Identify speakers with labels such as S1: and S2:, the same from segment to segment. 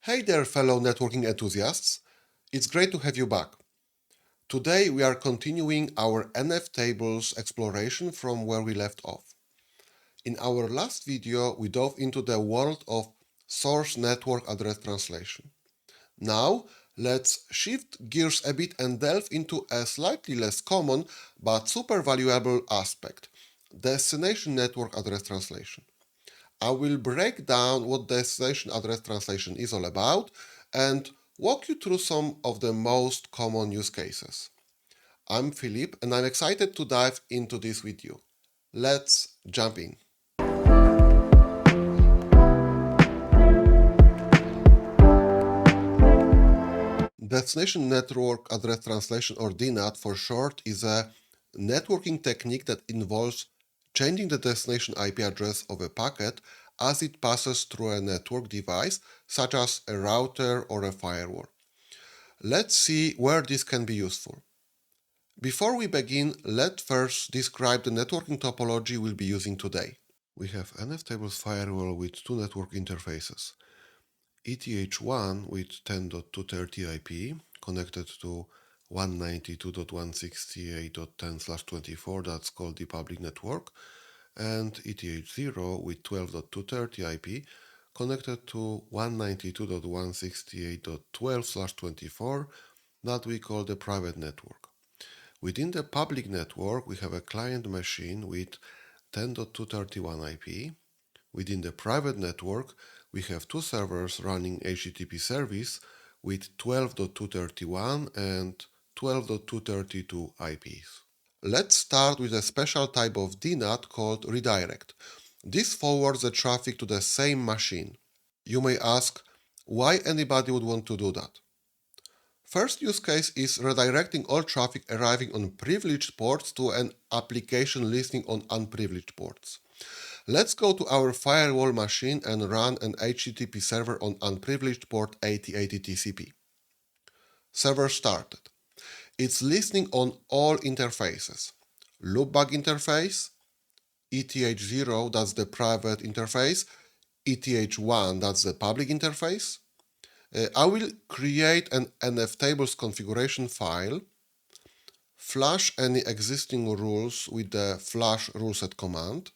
S1: Hey there, fellow networking enthusiasts. It's great to have you back. Today we are continuing our Nftables exploration from where we left off. In our last video, we dove into the world of source network address translation. Now, let's shift gears a bit and delve into a slightly less common but super valuable aspect: destination network address translation. I will break down what destination address translation is all about and walk you through some of the most common use cases. I'm Philip and I'm excited to dive into this with you. Let's jump in. Destination Network Address Translation, or DNAT for short, is a networking technique that involves changing the destination IP address of a packet as it passes through a network device, such as a router or a firewall. Let's see where this can be useful. Before we begin, let's first describe the networking topology we'll be using today. We have Nftables firewall with two network interfaces. ETH1 with 10.230 IP connected to 192.168.10/24, that's called the public network, and ETH0 with 12.230 IP connected to 192.168.12/24, that we call the private network. Within the public network, we have a client machine with 10.231 IP. Within the private network, we have two servers running HTTP service with 12.231 and 12.232 IPs. Let's start with a special type of DNAT called redirect. This forwards the traffic to the same machine. You may ask, why anybody would want to do that? First use case is redirecting all traffic arriving on privileged ports to an application listening on unprivileged ports. Let's go to our firewall machine and run an HTTP server on unprivileged port 8080 TCP. Server started. It's listening on all interfaces. Loopback interface, ETH0, that's the private interface, ETH1, that's the public interface. I will create an Nftables configuration file, flush any existing rules with the flush ruleset command,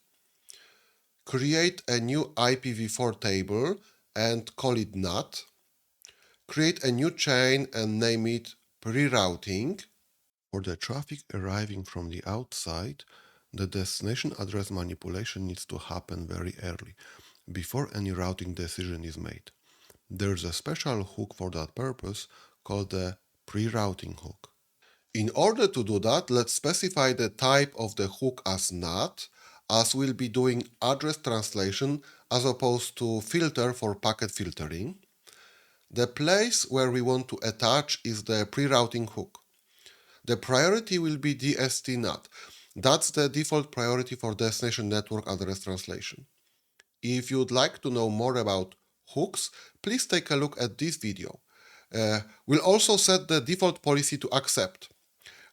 S1: create a new IPv4 table and call it NAT, create a new chain and name it pre-routing. For the traffic arriving from the outside, the destination address manipulation needs to happen very early, before any routing decision is made. There's a special hook for that purpose called the pre-routing hook. In order to do that, let's specify the type of the hook as NAT, as we'll be doing address translation as opposed to filter for packet filtering. The place where we want to attach is the pre-routing hook. The priority will be DST-NAT. That's the default priority for destination network address translation. If you'd like to know more about hooks, please take a look at this video. We'll also set the default policy to accept.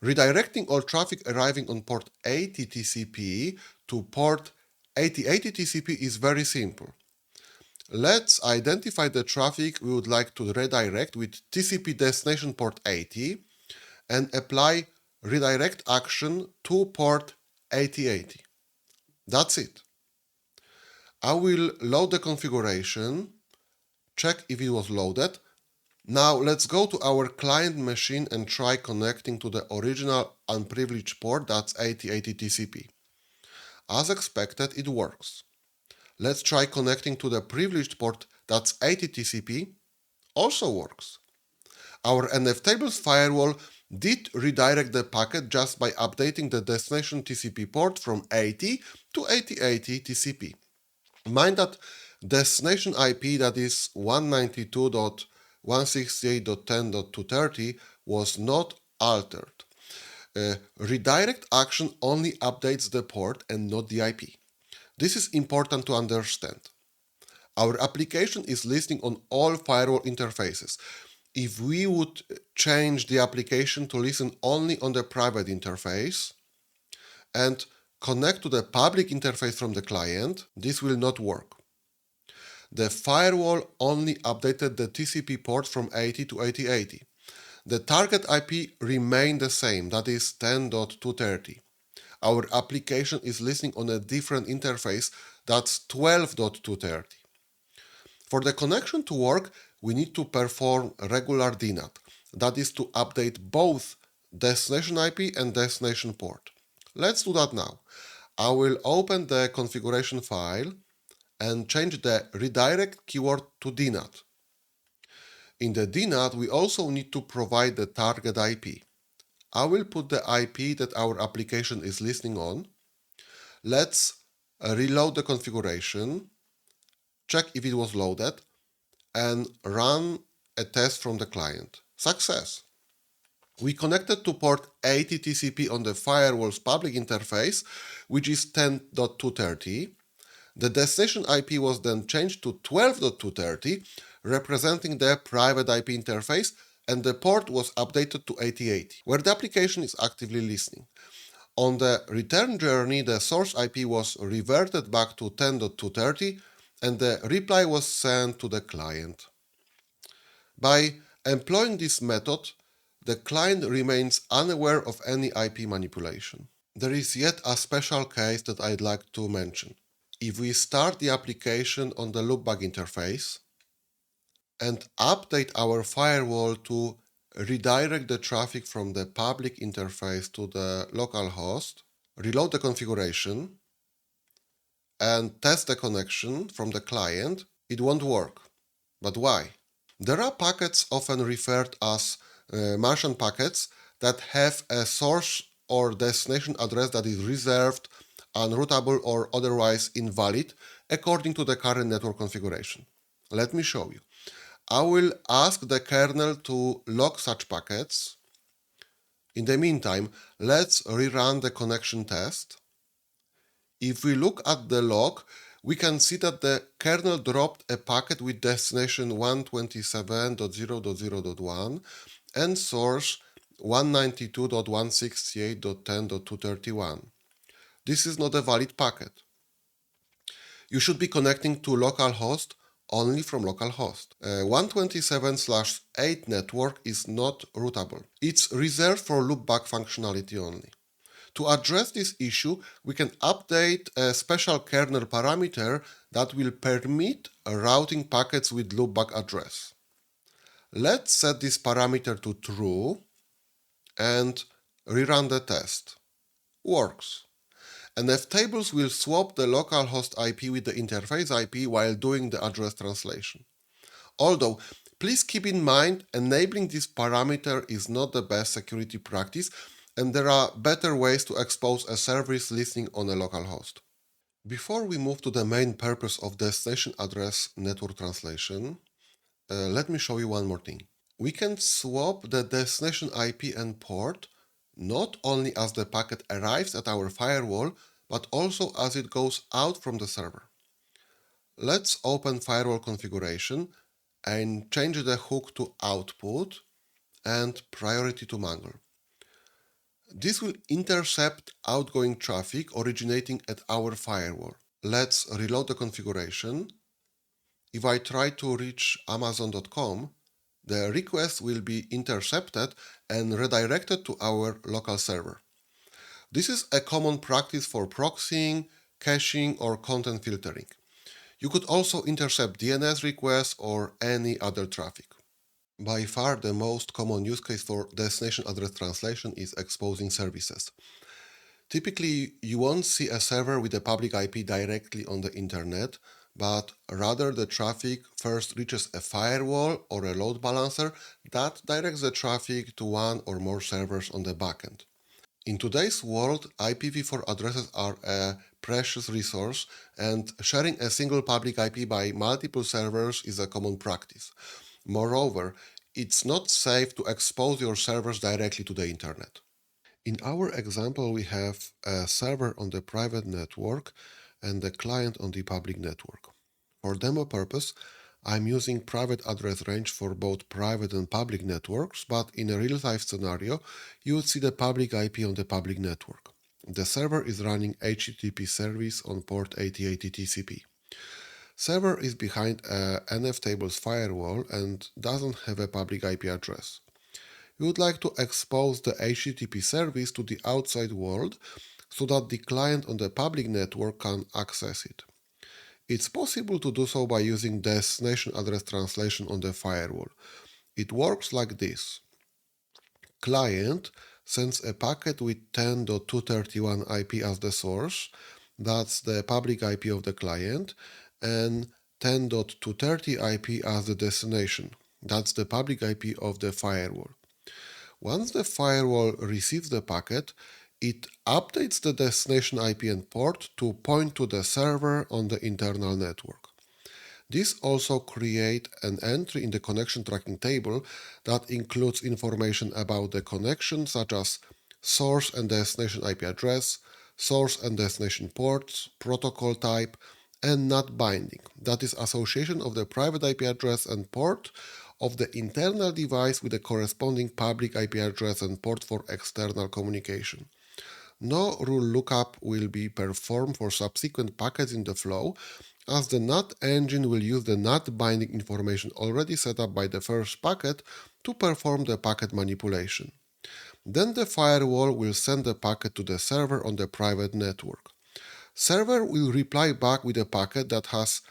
S1: Redirecting all traffic arriving on port 80 TCP to port 8080 TCP is very simple. Let's identify the traffic we would like to redirect with TCP destination port 80 and apply redirect action to port 8080. That's it. I will load the configuration, check if it was loaded. Now let's go to our client machine and try connecting to the original unprivileged port, that's 8080 TCP. As expected, it works. Let's try connecting to the privileged port, that's 80 TCP, also works. Our Nftables firewall did redirect the packet just by updating the destination TCP port from 80 to 8080 TCP. Mind that destination IP, that is 192.168.10.230, was not altered. Redirect action only updates the port and not the IP. This is important to understand. Our application is listening on all firewall interfaces. If we would change the application to listen only on the private interface and connect to the public interface from the client, this will not work. the firewall only updated the TCP port from 80 to 8080. The target IP remained the same, that is 10.230. Our application is listening on a different interface, that's 12.230. For the connection to work, we need to perform regular DNAT, that is to update both destination IP and destination port. Let's do that now. I will open the configuration file and change the redirect keyword to DNAT. In the DNAT, we also need to provide the target IP. I will put the IP that our application is listening on. Let's reload the configuration, check if it was loaded, and run a test from the client. Success! We connected to port 80 TCP on the firewall's public interface, which is 10.230. The destination IP was then changed to 12.230, representing the private IP interface, and the port was updated to 8080, where the application is actively listening. On the return journey, the source IP was reverted back to 10.230, and the reply was sent to the client. By employing this method, the client remains unaware of any IP manipulation. There is yet a special case that I'd like to mention. If we start the application on the loopback interface and update our firewall to redirect the traffic from the public interface to the local host, reload the configuration, and test the connection from the client, it won't work. But why? There are packets often referred as Martian packets that have a source or destination address that is reserved, unroutable, or otherwise invalid according to the current network configuration. Let me show you. I will ask the kernel to log such packets. In the meantime, let's rerun the connection test. If we look at the log, we can see that the kernel dropped a packet with destination 127.0.0.1 and source 192.168.10.231. This is not a valid packet. You should be connecting to localhost only from localhost. 127/8 network is not routable. It's reserved for loopback functionality only. To address this issue, we can update a special kernel parameter that will permit routing packets with loopback address. Let's set this parameter to true and rerun the test. Works. Nftables will swap the localhost IP with the interface IP while doing the address translation. Although, please keep in mind, enabling this parameter is not the best security practice, and there are better ways to expose a service listening on a localhost. Before we move to the main purpose of destination address network translation, let me show you one more thing. We can swap the destination IP and port not only as the packet arrives at our firewall, but also as it goes out from the server. Let's open firewall configuration and change the hook to output and priority to mangle. This will intercept outgoing traffic originating at our firewall. Let's reload the configuration. If I try to reach Amazon.com, the request will be intercepted and redirected to our local server. This is a common practice for proxying, caching, or content filtering. You could also intercept DNS requests or any other traffic. By far, the most common use case for destination address translation is exposing services. Typically, you won't see a server with a public IP directly on the internet, but rather the traffic first reaches a firewall or a load balancer that directs the traffic to one or more servers on the backend. In today's world, IPv4 addresses are a precious resource, and sharing a single public IP by multiple servers is a common practice. Moreover, it's not safe to expose your servers directly to the internet. In our example, we have a server on the private network and the client on the public network. For demo purpose, I'm using private address range for both private and public networks, but in a real-life scenario, you would see the public IP on the public network. The server is running HTTP service on port 8080 TCP. Server is behind a Nftables firewall and doesn't have a public IP address. You would like to expose the HTTP service to the outside world so that the client on the public network can access it. It's possible to do so by using destination address translation on the firewall. It works like this. Client sends a packet with 10.231 IP as the source, that's the public IP of the client, and 10.230 IP as the destination, that's the public IP of the firewall. Once the firewall receives the packet, it updates the destination IP and port to point to the server on the internal network. This also creates an entry in the connection tracking table that includes information about the connection such as source and destination IP address, source and destination ports, protocol type, and NAT binding, that is association of the private IP address and port of the internal device with the corresponding public IP address and port for external communication. No rule lookup will be performed for subsequent packets in the flow, as the NAT engine will use the NAT binding information already set up by the first packet to perform the packet manipulation. Then the firewall will send the packet to the server on the private network. Server will reply back with a packet that has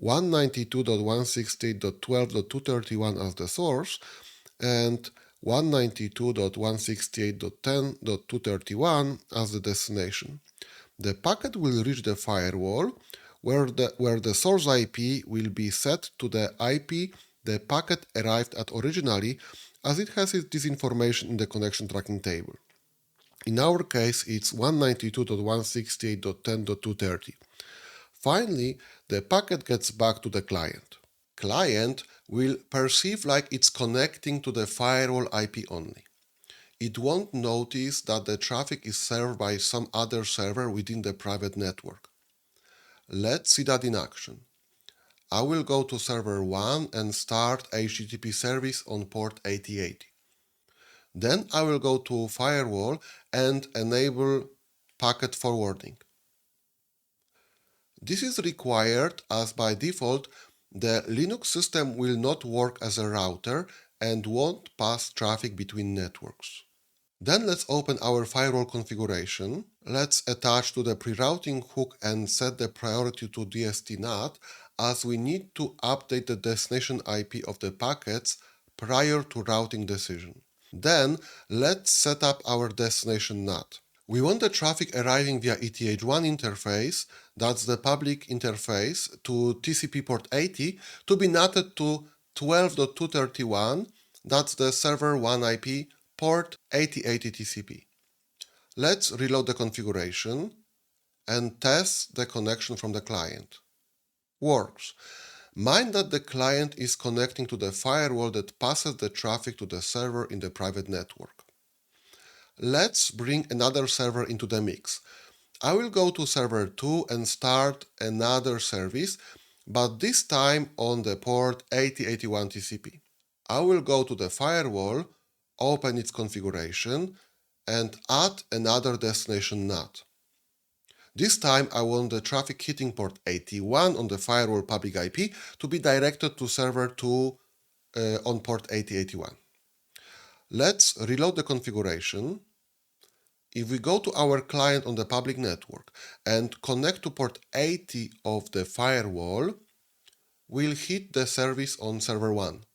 S1: 192.168.12.231 as the source and 192.168.10.231 as the destination. The packet will reach the firewall where the source IP will be set to the IP the packet arrived at originally, as it has this information in the connection tracking table. In our case, it's 192.168.10.230. Finally, the packet gets back to the client. Client will perceive like it's connecting to the firewall IP only. It won't notice that the traffic is served by some other server within the private network. Let's see that in action. I will go to server 1 and start HTTP service on port 8080. Then I will go to firewall and enable packet forwarding. This is required as by default the Linux system will not work as a router and won't pass traffic between networks. Then let's open our firewall configuration. Let's attach to the pre-routing hook and set the priority to DNAT, as we need to update the destination IP of the packets prior to routing decision. Then let's set up our destination NAT. We want the traffic arriving via ETH1 interface, that's the public interface, to TCP port 80 to be NATed to 12.231, that's the server 1 IP, port 8080 TCP. Let's reload the configuration and test the connection from the client. Works. Mind that the client is connecting to the firewall that passes the traffic to the server in the private network. Let's bring another server into the mix. I will go to server 2 and start another service, but this time on the port 8081 TCP. I will go to the firewall, open its configuration, and add another destination NAT. This time I want the traffic hitting port 81 on the firewall public IP to be directed to server 2 on port 8081. Let's reload the configuration. If we go to our client on the public network and connect to port 80 of the firewall, we'll hit the service on server 1.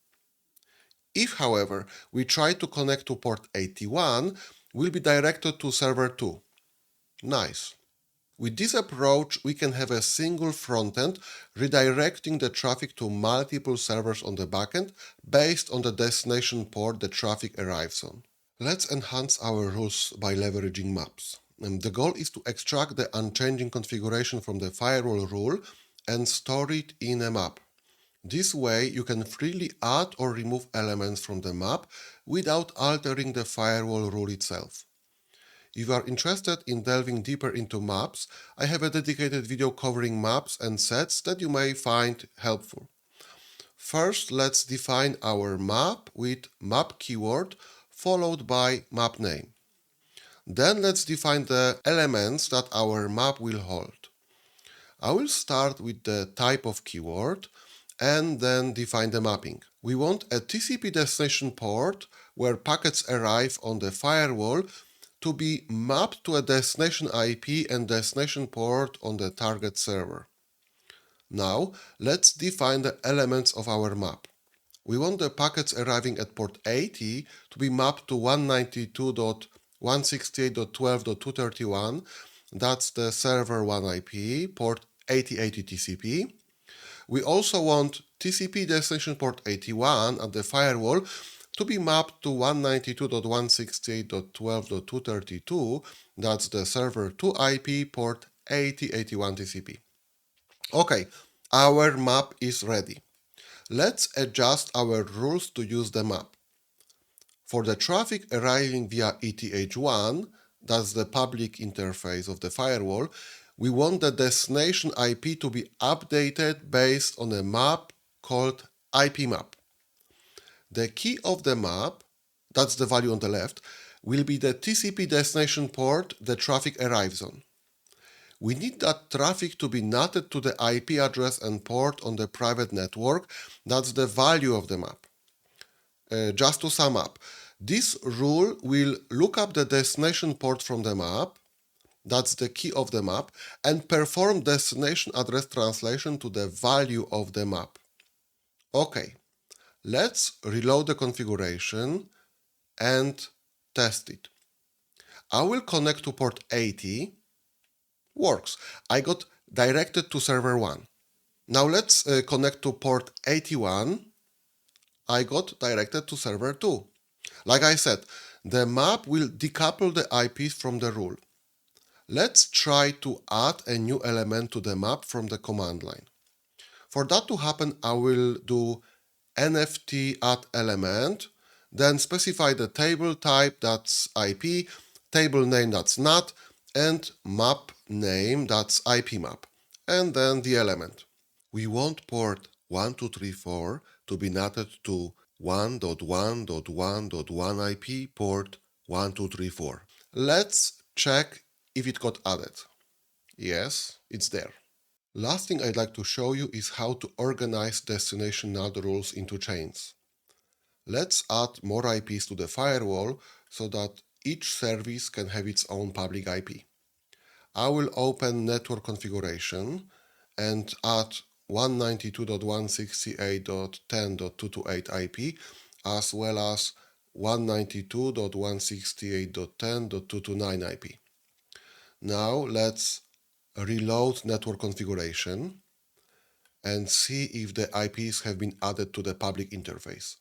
S1: If, however, we try to connect to port 81, we'll be directed to server 2. Nice. With this approach, we can have a single frontend redirecting the traffic to multiple servers on the backend based on the destination port the traffic arrives on. Let's enhance our rules by leveraging maps. The goal is to extract the unchanging configuration from the firewall rule and store it in a map. This way, you can freely add or remove elements from the map without altering the firewall rule itself. If you are interested in delving deeper into maps, I have a dedicated video covering maps and sets that you may find helpful. First, let's define our map with map keyword followed by map name. Then let's define the elements that our map will hold. I will start with the type of keyword and then define the mapping. We want a TCP destination port where packets arrive on the firewall to be mapped to a destination IP and destination port on the target server. Now, let's define the elements of our map. We want the packets arriving at port 80 to be mapped to 192.168.12.231. That's the server 1 IP, port 8080 TCP. We also want TCP destination port 81 at the firewall to be mapped to 192.168.12.232. That's the server 2 IP, port 8081 TCP. Okay, our map is ready. Let's adjust our rules to use the map. For the traffic arriving via ETH1, that's the public interface of the firewall, we want the destination IP to be updated based on a map called IP map. The key of the map, that's the value on the left, will be the TCP destination port the traffic arrives on. We need that traffic to be NATed to the IP address and port on the private network. That's the value of the map. Just to sum up, this rule will look up the destination port from the map, that's the key of the map, and perform destination address translation to the value of the map. Okay, let's reload the configuration and test it. I will connect to port 80. Works. I got directed to server 1. Now let's connect to port 81. I got directed to server 2. Like I said, the map will decouple the IPs from the rule. Let's try to add a new element to the map from the command line. For that to happen, I will do nft add element, then specify the table type, that's IP, table name, that's NAT, and map name, that's IP map, and then the element. We want port 1234 to be NATed to 1.1.1.1 IP port 1234. Let's check if it got added. Yes, it's there. Last thing I'd like to show you is how to organize destination NAT rules into chains. Let's add more IPs to the firewall so that each service can have its own public IP. I will open network configuration and add 192.168.10.228 IP as well as 192.168.10.229 IP. Now let's reload network configuration and see if the IPs have been added to the public interface.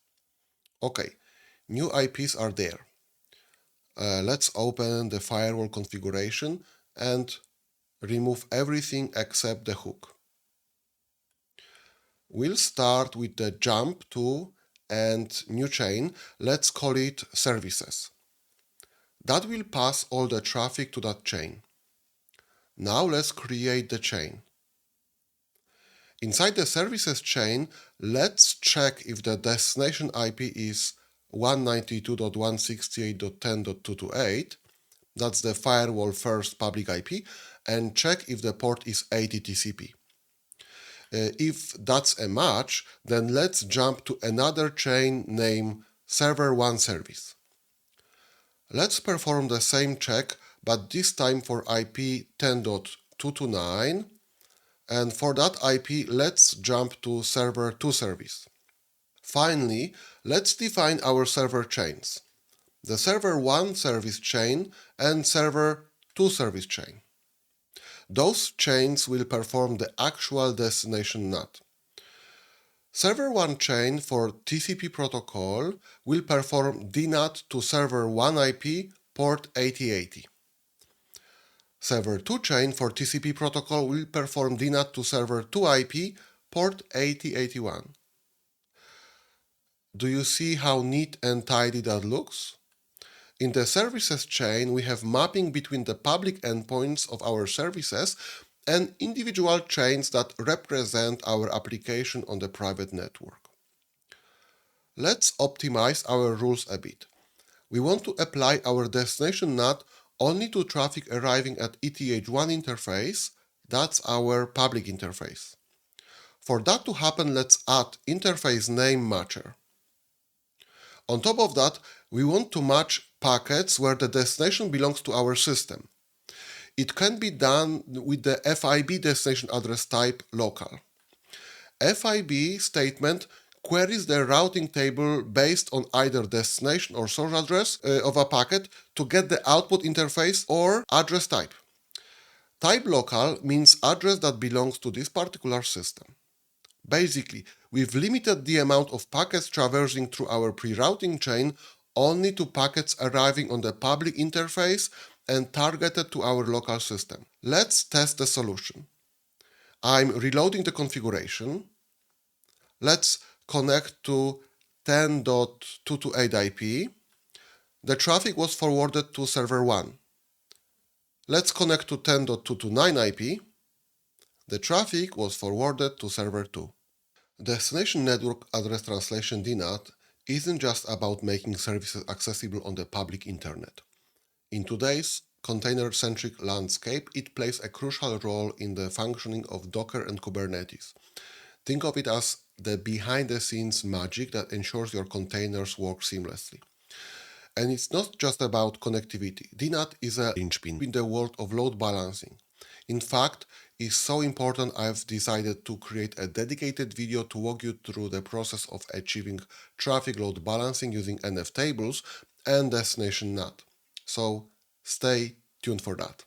S1: Okay, new IPs are there. Let's open the firewall configuration and remove everything except the hook. We'll start with the jump to and new chain. Let's call it services. That will pass all the traffic to that chain. Now let's create the chain. Inside the services chain, let's check if the destination IP is 192.168.10.228. That's the firewall first public IP, and check if the port is 80 TCP. If that's a match, then let's jump to another chain named server 1 service. Let's perform the same check, but this time for IP 10.229, and for that IP, let's jump to server 2 service. Finally, let's define our server chains, the server 1 service chain and server 2 service chain. Those chains will perform the actual destination NAT. Server 1 chain for TCP protocol will perform DNAT to server 1 IP port 8080. Server 2 chain for TCP protocol will perform DNAT to server 2 IP port 8081. Do you see how neat and tidy that looks? In the services chain, we have mapping between the public endpoints of our services and individual chains that represent our application on the private network. Let's optimize our rules a bit. We want to apply our destination NAT only to traffic arriving at ETH1 interface, That's our public interface. For that to happen, let's add interface name matcher. On top of that, we want to match packets where the destination belongs to our system. It can be done with the FIB destination address type local. FIB statement queries the routing table based on either destination or source address of a packet to get the output interface or address type. Type local means address that belongs to this particular system. Basically, we've limited the amount of packets traversing through our pre-routing chain only to packets arriving on the public interface and targeted to our local system. Let's test the solution. I'm reloading the configuration. Let's connect to 10.228 IP. The traffic was forwarded to server 1. Let's connect to 10.229 IP. The traffic was forwarded to server 2. Destination Network Address Translation DNAT isn't just about making services accessible on the public internet. In today's container-centric landscape, it plays a crucial role in the functioning of Docker and Kubernetes. Think of it as the behind-the-scenes magic that ensures your containers work seamlessly. And it's not just about connectivity. DNAT is a linchpin in the world of load balancing. In fact, it's so important I've decided to create a dedicated video to walk you through the process of achieving traffic load balancing using Nftables and Destination NAT. So stay tuned for that.